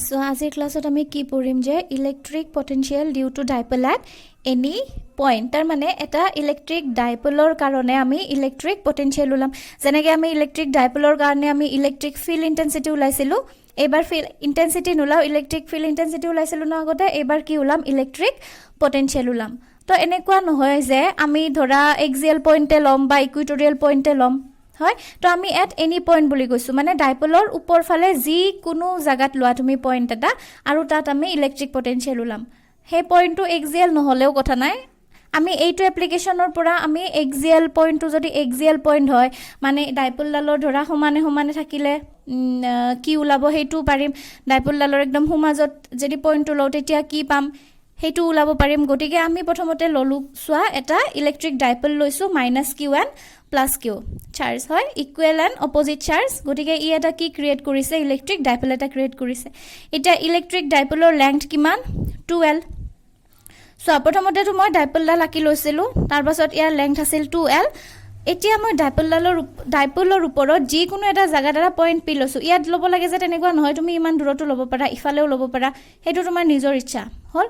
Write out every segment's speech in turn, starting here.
So আজিৰ ক্লাছত আমি কি পঢ়িম যে electric potential due to dipole at any point তাৰ মানে এটা ইলেক্ট্ৰিক ডাইপলৰ কাৰণে আমি ইলেক্ট্ৰিক পটেনশিয়াল ওলাম যেনেকৈ আমি ইলেক্ট্ৰিক ডাইপলৰ কাৰণে আমি ইলেক্ট্ৰিক ফিল্ড ইণ্টেন্সিটি ওলাইছিলোঁ এইবাৰ ফিল্ড ইণ্টেন্সিটি নোলাও ইলেক্ট্ৰিক ফিল্ড ইণ্টেন্সিটি ওলাইছিলোঁ ন আগতে এইবাৰ কি ওলাম ইলেক্ট্ৰিক পটেনশিয়াল ওলাম তো এনেকুৱা নহয় যে আমি ধৰা এক্সিয়েল পইণ্টে ল'ম বা ইকুইটৰিয়েল পইণ্টে ল'ম হয় তো আমি এট এনি পইণ্ট বুলি কৈছোঁ মানে ডাইপলৰ ওপৰ ফালে যিকোনো জাগাত লোৱা তুমি পইণ্ট এটা আৰু তাত আমি ইলেক্ট্ৰিক পটেনশিয়াল ওলাম সেই পইণ্টটো এক্সিয়েল নহ'লেও কথা নাই আমি এইটো এপ্লিকেশ্যনৰ পৰা আমি এক্সিয়েল পইণ্টটো যদি এক্সিয়েল পইণ্ট হয় মানে ডাইপলডালৰ ধৰা সমানে সমানে থাকিলে কি ওলাব সেইটোও পাৰিম ডাইপলডালৰ একদম সোমাজত যদি পইণ্টটো লওঁ তেতিয়া কি পাম সেইটো ওলাব পাৰিম গতিকে আমি প্ৰথমতে ললোঁ চোৱা এটা ইলেক্ট্ৰিক ডাইপল লৈছোঁ minus Q and plus Q charge হয় ইকুৱেল এণ্ড অপজিট চাৰ্জ গতিকে ই এটা কি ক্ৰিয়েট কৰিছে ইলেক্ট্ৰিক ডাইপল এটা ক্ৰিয়েট কৰিছে এতিয়া ইলেক্ট্ৰিক ডাইপলৰ লেংথ কিমান 2L সো প্ৰথমতেতো মই ডাইপলডাল আঁকি লৈছিলোঁ তাৰপাছত ইয়াৰ লেংথ আছিল 2L এতিয়া মই ডাইপলৰ ওপৰত যিকোনো এটা জাগাত এটা পইণ্ট পি লৈছোঁ ইয়াত ল'ব লাগে যে তেনেকুৱা নহয় তুমি ইমান দূৰতো ল'ব পাৰা ইফালেও ল'ব পাৰা সেইটো তোমাৰ নিজৰ ইচ্ছা হ'ল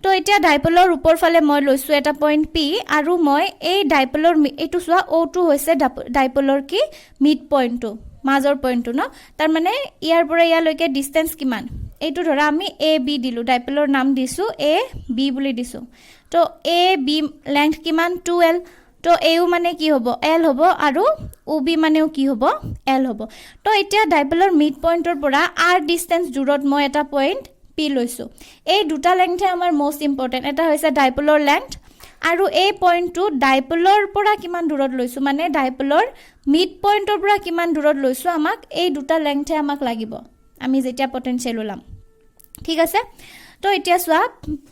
তো এতিয়া ডাইপলৰ ওপৰ ফালে মই লৈছোঁ এটা পইণ্ট পি আৰু মই এই ডাইপলৰ এইটো চোৱা অ'টো হৈছে ডাইপলৰ কি মিড পইণ্টটো মাজৰ পইণ্টটো ন তাৰ মানে ইয়াৰ পৰা ইয়ালৈকে ডিষ্টেঞ্চ কিমান এইটো ধৰা আমি এ বি দিলোঁ ডাইপলৰ নাম দিছোঁ এ বি বুলি দিছোঁ তো এ বি লেংথ কিমান 2L তো এও মানে কি হ'ব এল হ'ব আৰু ও বি মানেও কি হ'ব এল হ'ব তো এতিয়া ডাইপলৰ মিড পইণ্টৰ পৰা আৰ ডিষ্টেঞ্চ দূৰত মই এটা পইণ্ট পি লৈছোঁ এই দুটা লেংথে আমাৰ মোষ্ট ইম্পৰ্টেণ্ট এটা হৈছে ডাইপলৰ লেংথ আৰু এই পইণ্টটো ডাইপলৰ পৰা কিমান দূৰত লৈছোঁ মানে ডাইপলৰ মিড পইণ্টৰ পৰা কিমান দূৰত লৈছোঁ আমাক এই দুটা লেংথে আমাক লাগিব আমি যেতিয়া পটেনশিয়াল ওলাম ঠিক আছে তো এতিয়া চোৱা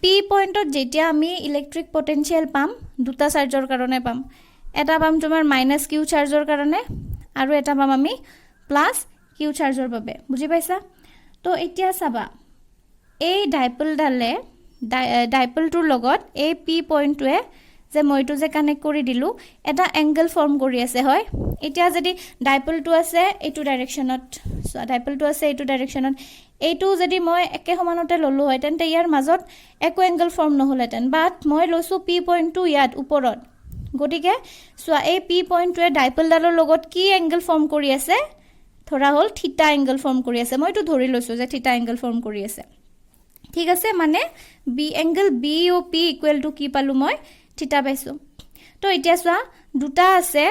পি পইণ্টত যেতিয়া আমি ইলেক্ট্ৰিক পটেনশিয়াল পাম দুটা চাৰ্জৰ কাৰণে পাম এটা পাম তোমাৰ মাইনাছ কিউ চাৰ্জৰ কাৰণে আৰু এটা পাম আমি প্লাছ কিউ চাৰ্জৰ বাবে বুজি পাইছা তো এতিয়া চাবা এই ডাইপলটোৰ লগত এই পি পইণ্টটোৱে যে মইটো যে কানেক্ট কৰি দিলোঁ এটা এংগল ফৰ্ম কৰি আছে হয় এতিয়া যদি ডাইপলটো আছে এইটো ডাইৰেকশ্যনত চোৱা ডাইপলটো আছে এইটো ডাইৰেকশ্যনত এইটো যদি মই একে সমানতে ল'লোঁ হয় তেন্তে ইয়াৰ মাজত একো এংগল ফৰ্ম নহ'লহেঁতেন বাট মই লৈছোঁ পি পইণ্টটো ইয়াত ওপৰত গতিকে চোৱা এই পি পইণ্টটোৱে ডাইপলডালৰ লগত কি এংগল ফৰ্ম কৰি আছে ধৰা হ'ল থিটা এংগল ফৰ্ম কৰি আছে মইতো ধৰি লৈছোঁ যে থিটা এংগল ফৰ্ম কৰি আছে ঠিক আছে মানে B angle B O' P equal to কি পালোঁ মই থিটা পাইছোঁ তো এতিয়া চোৱা দুটা আছে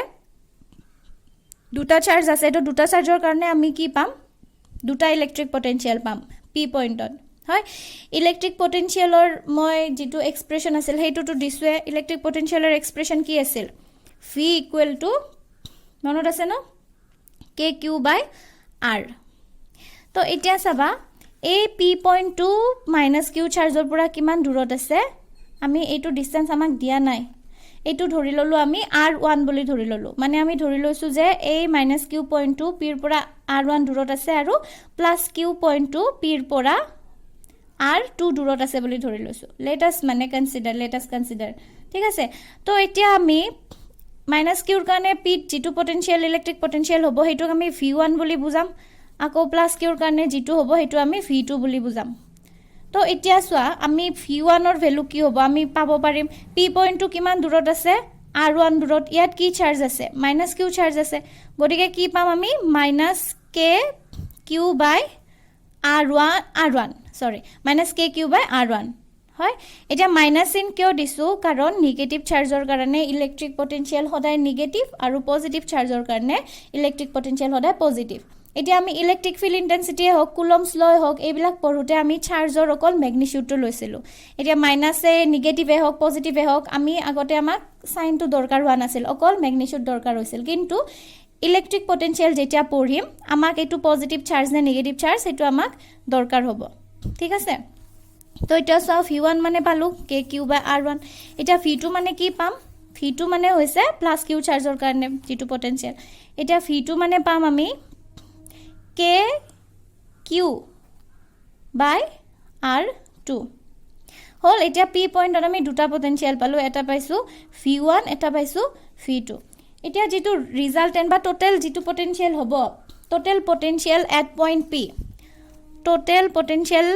দুটা চাৰ্জ আছে তো দুটা চাৰ্জৰ কাৰণে আমি কি পাম দুটা ইলেক্ট্ৰিক পটেনশিয়াল পাম পি পইণ্টত হয় ইলেক্ট্ৰিক পটেনশিয়ালৰ মই যিটো এক্সপ্ৰেশ্যন আছিল সেইটোতো দিছোঁৱে ইলেক্ট্ৰিক পটেনশিয়ালৰ এক্সপ্ৰেশ্যন কি আছিল ভি ইকুৱেল টু মনত আছে ন কে কিউ বাই আৰ তো এতিয়া চাবা এই পি পইণ্টটো মাইনাছ কিউ চাৰ্জৰ পৰা কিমান দূৰত আছে আমি এইটো ডিষ্টেঞ্চ আমাক দিয়া নাই এইটো ধৰি ল'লোঁ আমি R1 বুলি ধৰি ল'লোঁ মানে আমি ধৰি লৈছোঁ যে এই মাইনাছ কিউ পইণ্টটো পিৰ পৰা R1 দূৰত আছে আৰু প্লাছ কিউ পইণ্টটো পিৰ পৰা R2 দূৰত আছে বুলি ধৰি লৈছোঁ লেটাছ কনচিডাৰ ঠিক আছে তো এতিয়া আমি মাইনাছ কিউৰ কাৰণে পিত যিটো পটেনশিয়াল ইলেক্ট্ৰিক পটেনশিয়াল হ'ব সেইটোক আমি V1 বুলি বুজাম আকৌ প্লাছ কিউৰ কাৰণে যিটো হ'ব সেইটো আমি V2 বুলি বুজাম তো এতিয়া চোৱা আমি V1ৰ ভেলু কি হ'ব আমি পাব পাৰিম পি পইণ্টটো কিমান দূৰত আছে R1 দূৰত ইয়াত কি চাৰ্জ আছে মাইনাছ কিউ চাৰ্জ আছে গতিকে কি পাম আমি মাইনাছ কে কিউ বাই R1 মাইনাছ কে কিউ বাই R1 হয় এতিয়া মাইনাছ চিন কিয় দিছোঁ কাৰণ নিগেটিভ চাৰ্জৰ কাৰণে ইলেক্ট্ৰিক পটেনশিয়াল সদায় নিগেটিভ আৰু পজিটিভ চাৰ্জৰ কাৰণে ইলেক্ট্ৰিক পটেনশিয়াল সদায় পজিটিভ এতিয়া আমি ইলেক্ট্ৰিক ফিল্ড ইণ্টেন্সিটিয়ে হওক কুলম্বছ ল হওক এইবিলাক পঢ়োঁতে আমি চাৰ্জৰ অকল মেগনিচিউডটো লৈছিলোঁ এতিয়া মাইনাছে নিগেটিভে হওক পজিটিভে হওক আমি আগতে আমাক চাইনটো দৰকাৰ হোৱা নাছিল অকল মেগনিচিউড দৰকাৰ হৈছিল কিন্তু ইলেক্ট্ৰিক পটেনশিয়াল যেতিয়া পঢ়িম আমাক এইটো পজিটিভ চাৰ্জ নে নিগেটিভ চাৰ্জ সেইটো আমাক দৰকাৰ হ'ব ঠিক আছে তো এতিয়া চাওঁ V1 মানে পালোঁ কে কিউ বাই R1 এতিয়া V2 মানে কি পাম V2 মানে হৈছে প্লাছ কিউ চাৰ্জৰ কাৰণে যিটো পটেনশিয়াল এতিয়া V2 মানে পাম আমি কে কিউ বাই R2 হ'ল এতিয়া পি পইণ্টত আমি দুটা পটেনশিয়াল পালোঁ এটা পাইছোঁ V1 এটা পাইছোঁ V2 এতিয়া যিটো ৰিজাল্টেণ্ট বা টোটেল যিটো পটেনশিয়াল হ'ব total potential at point P total potential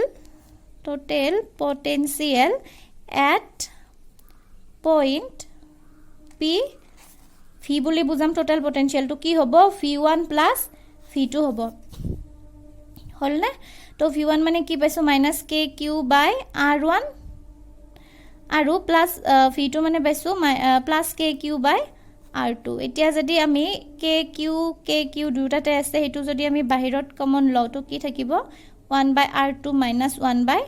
at point P V বুলি বুজাম total potential to কি হ'ব V1 plus V2 হ'ব হল না তো V1 মানে কি পাইছো -kq by R1 আৰু প্লাস V2 মানে পাইছো প্লাস kq by R2 এতিয়া যদি আমি kq দুটাতে আছে হেতু যদি আমি বাহিৰত কমন লও তো কি থাকিব 1 by R2 minus 1 by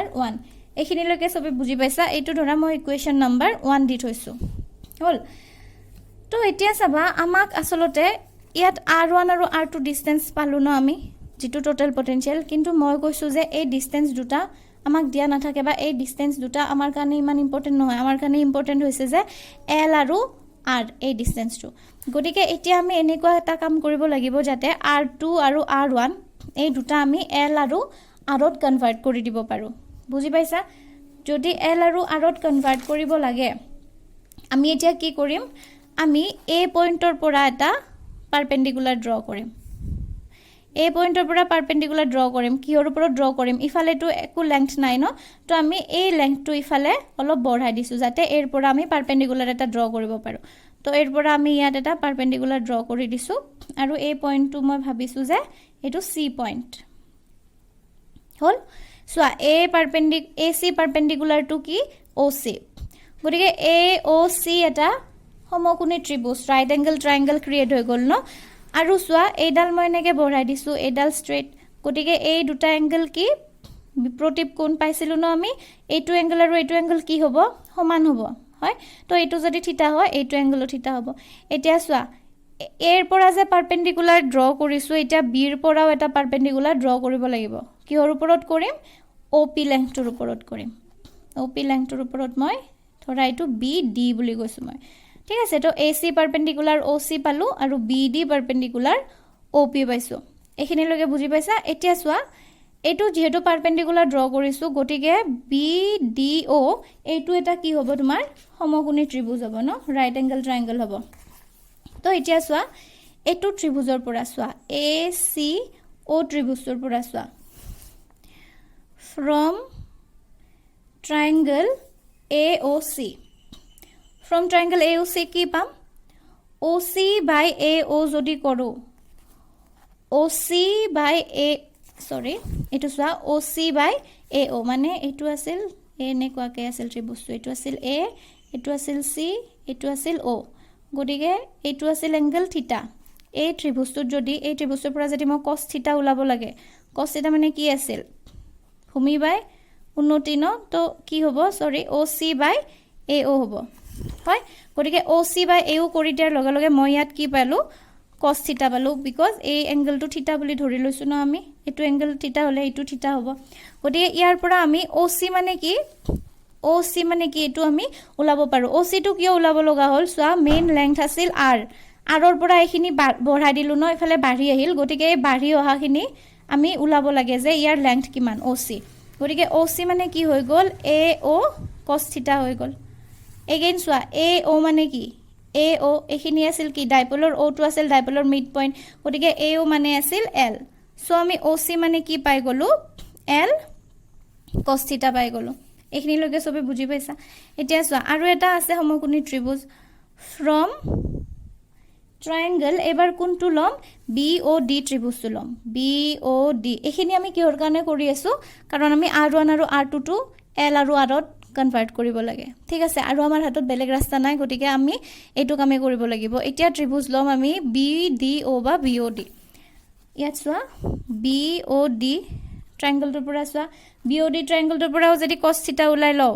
R1 এখিনি লকে সবে বুজি পাইছা এইটো ধৰা মই ইকুৱেচন নাম্বাৰ 1 দি থৈছো হল তো এতিয়া চাবা আমাক আসলতে ইয়াত R1 আৰু R2 ডিসটেন্স পালো ন আমি যেটো টোটাল পটেনশিয়াল কিন্তু মই কৈছো যে এই ডিসটেন্স দুটা আমাক দিয়া না থাকে বা এই ডিসটেন্স দুটা আমাৰ কাৰণে ইমান ইম্পৰ্টেন্ট নহয় আমাৰ কাৰণে ইম্পৰ্টেন্ট হৈছে যে L আৰু R এই ডিসটেন্সটো গটিকে এতিয়া আমি এনেকুৱা এটা কাম কৰিব লাগিব যাতে R2 আৰু R1 এই দুটা আমি L আৰু R ত কনভাৰ্ট কৰি দিব পাৰো বুজি পাইছা যদি L আৰু R ত কনভাৰ্ট কৰিব লাগে আমি এতিয়া কি কৰিম আমি A পইণ্টৰ পৰা এটা পাৰপেন্ডিকুলাৰ ড্ৰ কৰিম A পইণ্টৰ পৰা পাৰপেন্ডিকুলাৰ ড্ৰ কৰিম কিহৰ ওপৰত ড্ৰ কৰিম ইফালেটো একো লেংথ নাই ন তো আমি এই লেংথটো ইফালে অলপ বঢ়াই দিছো যাতে এৰ পৰা আমি পাৰপেন্ডিকুলাৰ এটা ড্ৰ কৰিব পাৰো তো এৰ পৰা আমি ইয়াত এটা পাৰপেন্ডিকুলাৰ ড্ৰ কৰি দিছো আৰু এই পইণ্টটো মই ভাবিছো যে এটো C পইণ্ট হল সো AC পাৰপেন্ডিকুলাৰ টু কি OC গতিকে AOC এটা সমকোণী ত্ৰিভুজ ৰাইট এংগল ট্ৰায়াঙ্গল ক্ৰিয়েট হৈ গল ন আৰু সোয়া এইডাল মই এনেকে বঢ়াই দিছো এইডাল স্ট্ৰেট গটিকে এই দুটা এংগল কি বিপৰীত কোণ পাইছিলো ন আমি এইটো এংগল আৰু এইটো এংগল কি হ'ব সমান হ'ব হয় তো এইটো যদি থিতা হয় এইটো এংগলও থিতা হ'ব এতিয়া সোয়া এৰ পৰা যে পাৰপেন্ডিকুলাৰ ড্ৰ কৰিছো এতিয়া বিৰ পৰাও এটা পাৰপেন্ডিকুলাৰ ড্ৰ কৰিব লাগিব কিহৰ ওপৰত কৰিম OP লেংথৰ ওপৰত কৰিম OP লেংথৰ ওপৰত মই ধৰা এইটো BD বুলি কৈছো মই ঠিক আছে তো AC পাৰপেন্ডিকুলাৰ OC পালো আৰু BD পাৰপেন্ডিকুলাৰ OP পাইছো এখিনি লগে বুজি পাইছা এতিয়া সোয়া এটো যেহেতু পাৰপেন্ডিকুলাৰ ড্ৰ কৰিছো গটিকে BDO এইটো এটা কি হ'ব তোমাৰ সমকোণী ত্ৰিভুজ হ'ব ন ৰাইট এংগল ট্ৰায়াঙ্গল হ'ব তো এতিয়া সোয়া এটো ত্ৰিভুজৰ পৰা সোয়া ACO ত্ৰিভুজৰ পৰা সোয়া from triangle AOC from triangle AOC কি পাম OC by AO যদি কৰো OC by A sorry এটো সোয়া OC by AO মানে এটো আছিল এনে কোৱাকে আছিল ত্ৰিভুজটো এটো আছিল A এটো আছিল C এটো আছিল O গটিকে এটো আছিল এংগল থিতা এই ত্ৰিভুজটো যদি এই ত্ৰিভুজৰ পৰা যদি মই cos থিতা উলাব লাগে cos থিতা মানে কি আছিল ভূমি বাই উন্নতি ন তো কি হ'ব সৰি OC by AO হ'ব হয় গটিকে OC by AO কৰি দিয়াৰ লগে লগে মই ইয়াত কি পালো cos থিতা পালো বিকজ এই এংগলটো থিতা বুলি ধৰি লৈছো ন আমি এটো এংগল থিতা হলে এটো থিতা হ'ব গটিকে ইয়াৰ পৰা আমি OC মানে কি এটো আমি উলাব পাৰো OC টো কিয় উলাব লগা হল সোয়া মেইন লেংথ আছিল R ৰ পৰা এখিনি বঢ়াই দিলু ন ইফালে বাঢ়ি আহিল গটিকে এই বাঢ়ি অহাখিনি আমি উলাব লাগে যে ইয়াৰ লেংথ কিমান OC গটিকে OC মানে কি হৈ গল AO cos থিতা হৈ গল এগেইন সোয়া AO মানে কি AO এখিনি আছিল কি ডাইপোলৰ O টো আছিল ডাইপোলৰ মিড পইণ্ট গটিকে AO মানে আছিল L সো আমি OC মানে কি পাই গলো L cos থিতা পাই গলো এখিনি লগে সবে বুজি পাইছা এতিয়া সোয়া আৰু এটা আছে সমকোণী ত্ৰিভুজ from triangle এবাৰ কোনটো লম BOD ত্ৰিভুজটো লম BOD এখিনি আমি কিহৰ কাৰণে কৰি আছো কাৰণ আমি R1 আৰু R2 টো L আৰু R ত কনভাৰ্ট কৰিব লাগে ঠিক আছে আৰু আমাৰ হাতত বেলেগ ৰাস্তা নাই গটিকে আমি এটো কামে কৰিব লাগিব এতিয়া ত্ৰিভুজ লম আমি BDO বা BOD ইয়াত সোয়া BOD ট্ৰায়াঙ্গলটোৰ পৰা সোয়া BOD ট্ৰায়াঙ্গলটোৰ পৰাও যদি cos থিতা উলাই লও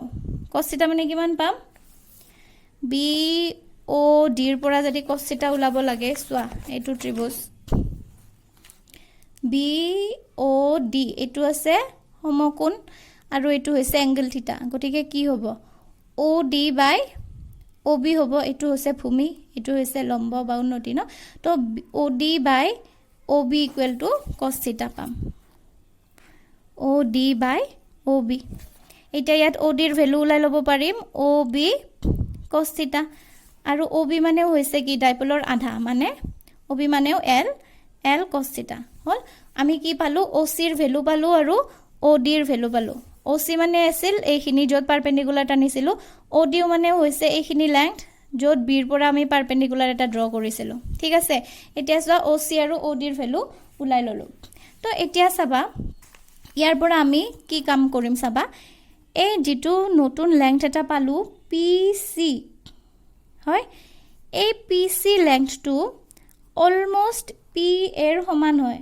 cos থিতা মানে কিমান পাম BOD ৰ পৰা যদি cos থিতা উলাব লাগে সোয়া এটো ত্ৰিভুজ BOD এটো আছে সমকোণ আৰু এটো হৈছে এংগল থিতা গটিকে কি হ'ব OD by OB হ'ব এটো হৈছে ভূমি এটো হৈছে লম্ব বা উন্নতি ন তো OD by OB equal to cos থিতা পাম OD by OB এটা ইয়াত OD ৰ ভ্যালু উলাই লব পাৰিম OB cos থিতা আৰু OB মানেও হৈছে কি ডাইপোলৰ আধা মানে OB মানেও L cos থিতা হল আমি কি পালো OC ৰ ভ্যালু পালো আৰু OD ৰ ভ্যালু পালো OC মানে আছিল এইখিনি যত পাৰপেন্ডিকুলাৰ টানিছিলো OD মানে হৈছে এইখিনি লেংথ যত B ৰ পৰা আমি পাৰপেন্ডিকুলাৰ এটা ড্ৰ কৰিছিলো ঠিক আছে এতিয়া চোৱা OC আৰু OD ৰ ভ্যালু উলাই ললো তো এতিয়া চাবা ইয়াৰ পৰা আমি কি কাম কৰিম চাবা এই যেটো নতুন লেংথ এটা পালো PC হয় এই PC লেংথটো অলমোস্ট P এর সমান হয়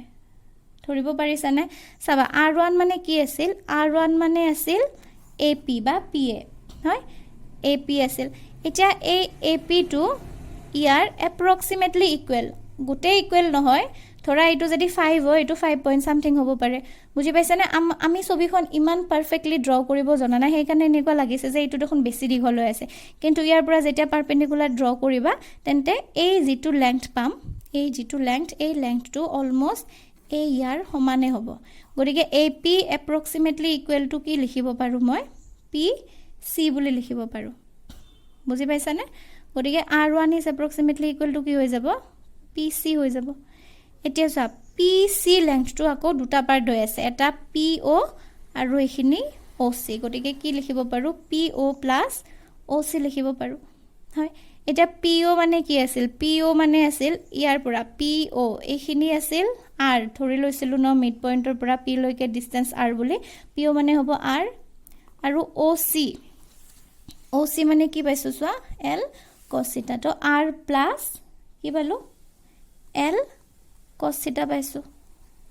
ধৰিব পাৰিছানে চাবা R1 মানে কি আছিল R1 মানে আছিল AP বা PA হয় AP আছিল এতিয়া এই AP টো ইয়াৰ approximately equal গুটে ইকুৱেল নহয় ধৰা এটো যদি 5 হয় এটো 5 পইণ্ট সামথিং হ'ব পাৰে বুজি পাইছানে আমি ছবিখন ইমান পাৰফেক্টলি ড্ৰ কৰিব জনা নাই সেইকাৰণে এনেকুৱা লাগিছে যে এটো দেখোন বেছি দীঘল হৈ আছে কিন্তু ইয়াৰ পৰা যেতিয়া পাৰপেন্ডিকুলাৰ ড্ৰ কৰিবা তেন্তে এই যেটো লেংথ পাম এই যেটো লেংথ এই লেংথটো অলমোস্ট এই ইয়াৰ সমানে হ'ব গতিকে AP approximately equal to কি লিখিব পাৰো মই PC বুলি লিখিব পাৰো বুজি পাইছানে গতিকে R1 is approximately equal to কি হৈ যাব PC হৈ যাব এতিয়া চা PC লেংথটো আকৌ দুটা পাৰ্ট হৈ আছে এটা PO আৰু এখিনি OC গতিকে কি লিখিব পাৰো PO + OC লিখিব পাৰো হয় এটা PO মানে কি আছিল PO মানে আছিল ইয়াৰ পৰা PO এখিনি আছিল R ধৰি লৈছিলো ন মিড পইণ্টৰ পৰা P লৈকে ডিসটেন্স R বুলি PO মানে হ'ব R আৰু OC মানে কি পাইছো চোৱা L cos θ তো R + কি পালো L cos θ পাইছো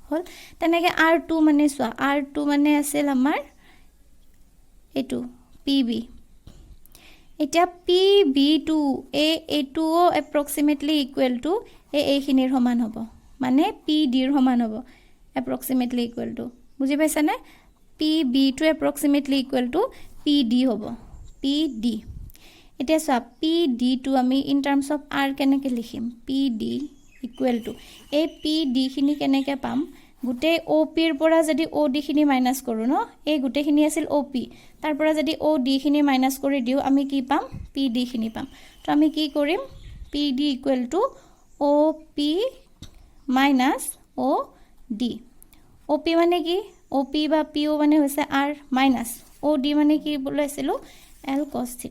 হল তেনেকে R2 মানে চোৱা R2 মানে আছিল আমাৰ এটো PB এটা PB2 এটো approximately equal to এইখিনিৰ সমান হ'ব মানে PD ৰ সমান হ'ব approximately equal to বুজি পাইছানে PB2 approximately equal to PD হ'ব PD এতিয়া চোৱা PD2 আমি in terms of R কেনেকৈ লিখিম PD equal to এই PD খিনি কেনেকৈ পাম গুটে OP ৰ পৰা যদি OD খিনি মাইনাস কৰো ন এই গুটে খিনি আছিল OP তাৰ পৰা যদি OD খিনি মাইনাস কৰি দিও আমি কি পাম PD খিনি পাম তো আমি কি কৰিম PD equal to OP minus OD OP মানে কি OP বা PO মানে হৈছে R minus OD মানে কি বলৈছিলো L cos θ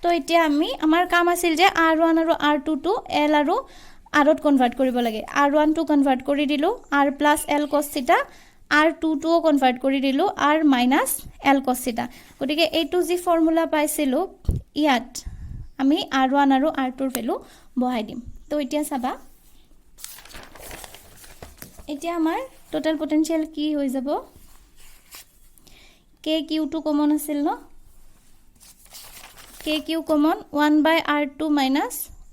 তো এতিয়া আমি আমাৰ কাম আছিল যে R1 আৰু R2 টো L আৰু R ত কনভাৰ্ট কৰিব লাগে R1 টো কনভাৰ্ট কৰি দিলো R + L cos θ R2 টো কনভাৰ্ট কৰি দিলো R - L cos θ গতিকে এইটো যি ফৰ্মুলা পাইছিলো ইয়াত আমি R1 আৰু R2 ৰ ভ্যালু বহাই দিম তো এতিয়া চাবা এতিয়া আমাৰ টোটাল পটেনশিয়াল কি হৈ যাব KQ2 কমন আছিল ন KQ কমন 1/R2 -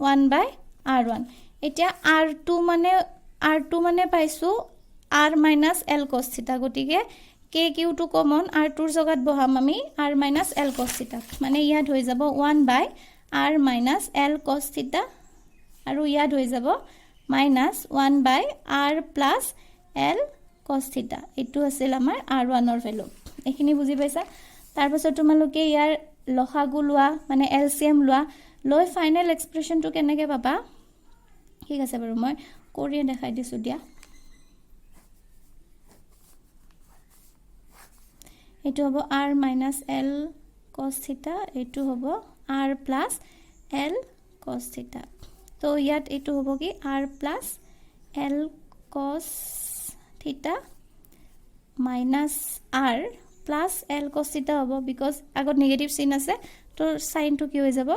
1/R1 এতিয়া R2 মানে পাইছো R - L cos θ গতিকে KQ2 কমন R2 ৰ জগত বহাম আমি R - L cos θ মানে ইয়াত হৈ যাব 1/R - L cos θ আৰু ইয়াত হৈ যাব -1/R + L cos θ এটো আছিল আমাৰ R1 ৰ ভ্যালু এখিনি বুজি পাইছা তাৰ পাছত তোমালোকে ইয়াৰ লসাগু লোৱা মানে LCM লোৱা লৈ ফাইনাল এক্সপ্ৰেশনটো কেনেকৈ পাবা ঠিক আছে বাৰু মই কৰি দেখাই দিছো দিয়া এটো হ'ব R - L cos θ এটো হ'ব R + L cos θ তো ইয়াত এটো হ'ব কি R + L cos θ - R + L cos θ হ'ব বিকজ আগত নেগেটিভ সাইন আছে তো সাইনটো কি হৈ যাব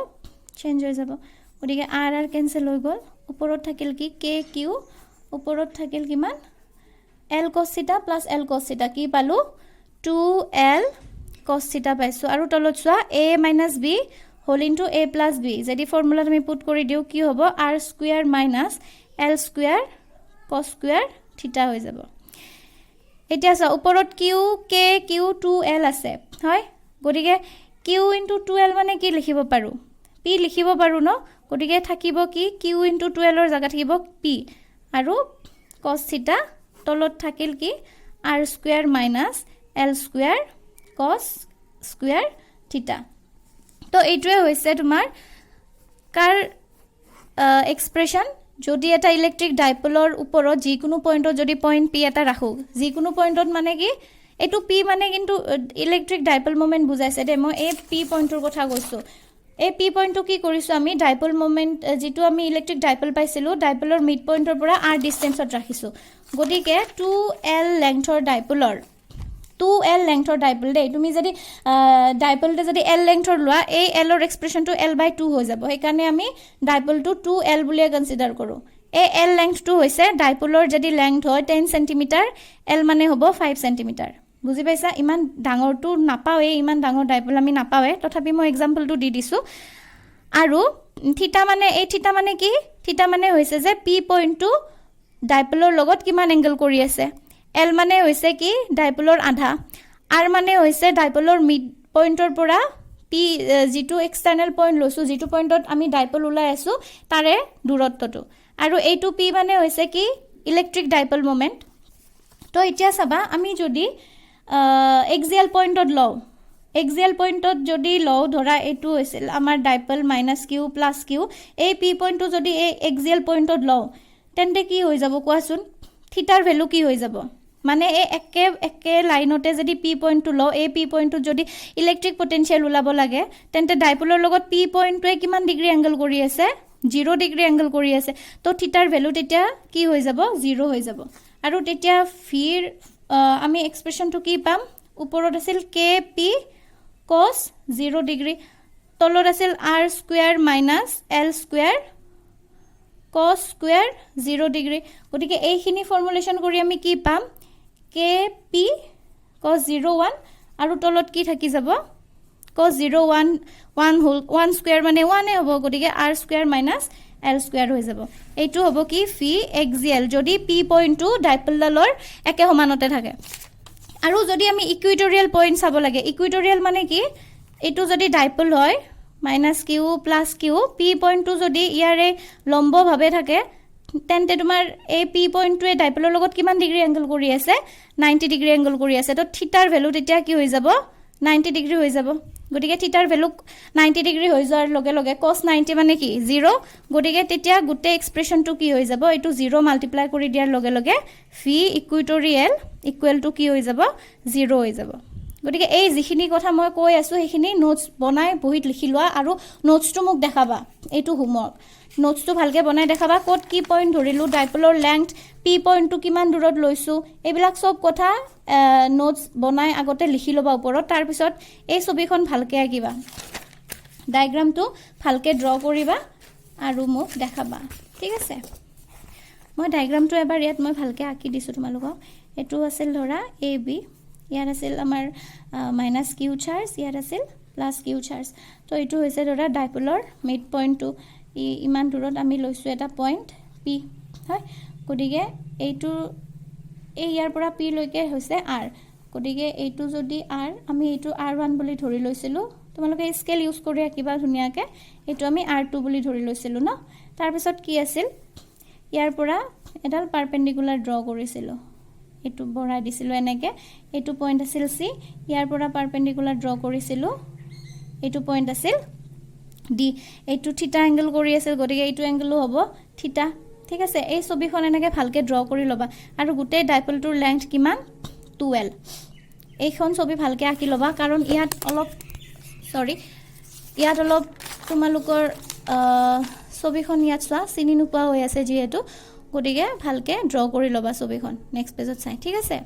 চেঞ্জ হৈ যাব গতিকে R কেনসেল হৈ গল ওপৰত থাকিল কি KQ ওপৰত থাকিল কিমান L cos θ + L cos θ কি পালো 2L cos θ পাইছো আৰু তলত চোৱা A - B whole into A + B যদি ফৰ্মুলা আমি পুট কৰি দিও কি হ'ব R² - L² cos² θ হৈ যাব এতিয়া চা ওপৰত Q 2L আছে হয় গতিকে Q * 2L মানে কি লিখিব পাৰো P লিখিব পাৰো ন গতিকে থাকিব কি Q * 2L ৰ জায়গা থাকিব P আৰু cos θ তলত থাকিল কি R² - L² cos² θ তো এইটোৱে হৈছে তোমাৰ কাৰ এক্সপ্ৰেশন যদি এটা ইলেক্ট্ৰিক ডাইপলৰ ওপৰত যিকোনো পইণ্টত যদি পইণ্ট পি এটা ৰাখোঁ, যিকোনো পইণ্টত মানে কি এইটো পি মানে কিন্তু ইলেক্ট্ৰিক ডাইপল মোমেণ্ট বুজাইছে দেই, মই এই পি পইণ্টটোৰ কথা কৈছোঁ। এই পি পইণ্টটো কি কৰিছোঁ আমি ডাইপল মোমেণ্ট যিটো আমি ইলেক্ট্ৰিক ডাইপল পাইছিলোঁ ডাইপলৰ মিড পইণ্টৰ পৰা আৰ ডিষ্টেঞ্চত ৰাখিছোঁ। গতিকে 2L লেংথৰ ডাইপলৰ 2L লেংথৰ ডাইপল দেই, তুমি যদি ডাইপলটো যদি L লেংথৰ লোৱা এই Lৰ এক্সপ্ৰেশ্যনটো L/2 হৈ যাব, সেইকাৰণে আমি ডাইপলটো 2L বুলিয়ে কনচিডাৰ কৰোঁ। এই L লেংথটো হৈছে ডাইপলৰ যদি লেংথ হয় 10 চেণ্টিমিটাৰ, L মানে হ'ব 5 চেণ্টিমিটাৰ। বুজি পাইছা? ইমান ডাঙৰটো নাপাওঁৱেই, ইমান ডাঙৰ ডাইপল আমি নাপাওঁৱেই, তথাপি মই এক্সাম্পলটো দি দিছোঁ। আৰু থিটা মানে এই থিটা মানে কি? থিটা মানে হৈছে যে পি পইণ্টটো ডাইপলৰ লগত কিমান এংগল কৰি আছে। L মানে হৈছে কি ডাইপলৰ আধা, R মানে হৈছে ডাইপলৰ মিড পইণ্টৰ পৰা পি যিটো এক্সটাৰ্নেল পইণ্ট লৈছোঁ, যিটো পইণ্টত আমি ডাইপল ওলাই আছোঁ তাৰে দূৰত্বটো, আৰু এইটো পি মানে হৈছে কি ইলেক্ট্ৰিক ডাইপল মোমেণ্ট। তো এতিয়া চাবা আমি যদি এক্সিয়েল পইণ্টত লওঁ, এক্সিয়েল পইণ্টত যদি লওঁ ধৰা এইটো হৈছিল আমাৰ ডাইপল -Q + Q, এই পি পইণ্টটো যদি এই এক্সিয়েল পইণ্টত লওঁ তেন্তে কি হৈ যাব কোৱাচোন? থিটাৰ ভেলু কি হৈ যাব? মানে এই একে লাইনতে যদি পি পইণ্টটো লওঁ, এই পি পইণ্টটোত যদি ইলেক্ট্ৰিক পটেঞ্চিয়েল ওলাব লাগে তেন্তে ডাইপলৰ লগত পি পইণ্টটোৱে কিমান ডিগ্ৰী এংগল কৰি আছে? 0 ডিগ্ৰী এংগল কৰি আছে। তো থিটাৰ ভেলু তেতিয়া কি হৈ যাব? 0 হৈ যাব। আৰু তেতিয়া ভিৰ আমি এক্সপ্ৰেশ্যনটো কি পাম? ওপৰত আছিল KP cos 0 ডিগ্ৰী, তলত আছিল R² - L² cos square 0 degree. গতিকে এইখিনি ফৰ্মুলেশ্যন কৰি আমি কি পাম? KP cos 0 1 আৰু তলত কি থাকি যাব? cos 0 1 স্কুৱেৰ মানে 1 হ'ব, গতিকে R² - L² হৈ যাব। এইটো হ'ব কি ফি এক্সিয়েল যদি পি পইণ্টটো ডাইপলডালৰ একে সমানতে থাকে। আৰু যদি আমি ইকুইটৰিয়েল পইণ্ট চাব লাগে, ইকুইটৰিয়েল মানে কি? এইটো যদি ডাইপল হয় -Q + Q, পি পইণ্টটো যদি ইয়াৰে লম্বভাৱে থাকে তেন্তে তোমাৰ এই পি পইণ্টটোৱে ডাইপলৰ লগত কিমান ডিগ্ৰী এংগল কৰি আছে? 90 ডিগ্ৰী এংগল কৰি আছে। তো থিটাৰ ভেলু তেতিয়া কি হৈ যাব? 90 ডিগ্ৰী হৈ যাব। গতিকে থিটাৰ ভেলু 90 ডিগ্ৰী হৈ যোৱাৰ লগে লগে cos 90 মানে কি? 0। গতিকে তেতিয়া গোটেই এক্সপ্ৰেশ্যনটো কি হৈ যাব? এইটো 0 মাল্টিপ্লাই কৰি দিয়াৰ লগে লগে ভি ইকুইটৰিয়েল ইকুৱেল টু কি হৈ যাব? 0 হৈ যাব। গতিকে এই যিখিনি কথা মই কৈ আছোঁ সেইখিনি নোটছ বনাই বহীত লিখি লোৱা, আৰু নোটছটো মোক দেখাবা। এইটো হোমৱৰ্ক, নোটছটো ভালকৈ বনাই দেখাবা। ক'ত কি পইণ্ট ধৰিলোঁ, ডাইপলৰ লেংথ, পি পইণ্টটো কিমান দূৰত লৈছোঁ, এইবিলাক চব কথা নোটছ বনাই আগতে লিখি ল'বা ওপৰত। তাৰপিছত এই ছবিখন ভালকৈ আঁকিবা, ডায়েগ্ৰামটো ভালকৈ ড্ৰ কৰিবা আৰু মোক দেখাবা, ঠিক আছে? মই ডায়েগ্ৰামটো এবাৰ ইয়াত মই ভালকৈ আঁকি দিছোঁ তোমালোকক। এইটো আছিল ধৰা AB, ইয়াত আছিল আমাৰ -Q চাৰ্জ, ইয়াত আছিল +Q চাৰ্জ। তো এইটো হৈছে ধৰা ডাইপলৰ মিড পইণ্টটো, ইমান দূৰত আমি লৈছোঁ এটা পইণ্ট P, হয়? গতিকে এইটো ইয়াৰ পৰা P লৈকে হৈছে R। গতিকে এইটো যদি R, আমি এইটো R1 বুলি ধৰি লৈছিলোঁ। তোমালোকে স্কেল ইউজ কৰি আঁকিবা ধুনীয়াকৈ। এইটো আমি R2 বুলি ধৰি লৈছিলোঁ ন। তাৰপিছত কি আছিল? ইয়াৰ পৰা এডাল পাৰপেণ্ডিকুলাৰ ড্ৰ কৰিছিলোঁ, এইটো বঢ়াই দিছিলোঁ এনেকৈ। এইটো পইণ্ট আছিল C, ইয়াৰ পৰা পাৰপেণ্ডিকুলাৰ ড্ৰ কৰিছিলোঁ, এইটো পইণ্ট আছিল D। এইটো থিটা এংগল কৰি আছিল, গতিকে এইটো এংগলো হ'ব থিটা, ঠিক আছে? এই ছবিখন এনেকৈ ভালকৈ ড্ৰ কৰি ল'বা। আৰু গোটেই ডাইপলটোৰ লেংথ কিমান? 2L। এইখন ছবি ভালকৈ আঁকি ল'বা, কাৰণ ইয়াত অলপ তোমালোকৰ ছবিখন ইয়াত চোৱা চিনি নোপোৱা হৈ আছে যিহেতু, গতিকে ভালকৈ ড্ৰ কৰি ল'বা ছবিখন নেক্সট পেজত চাই, ঠিক আছে?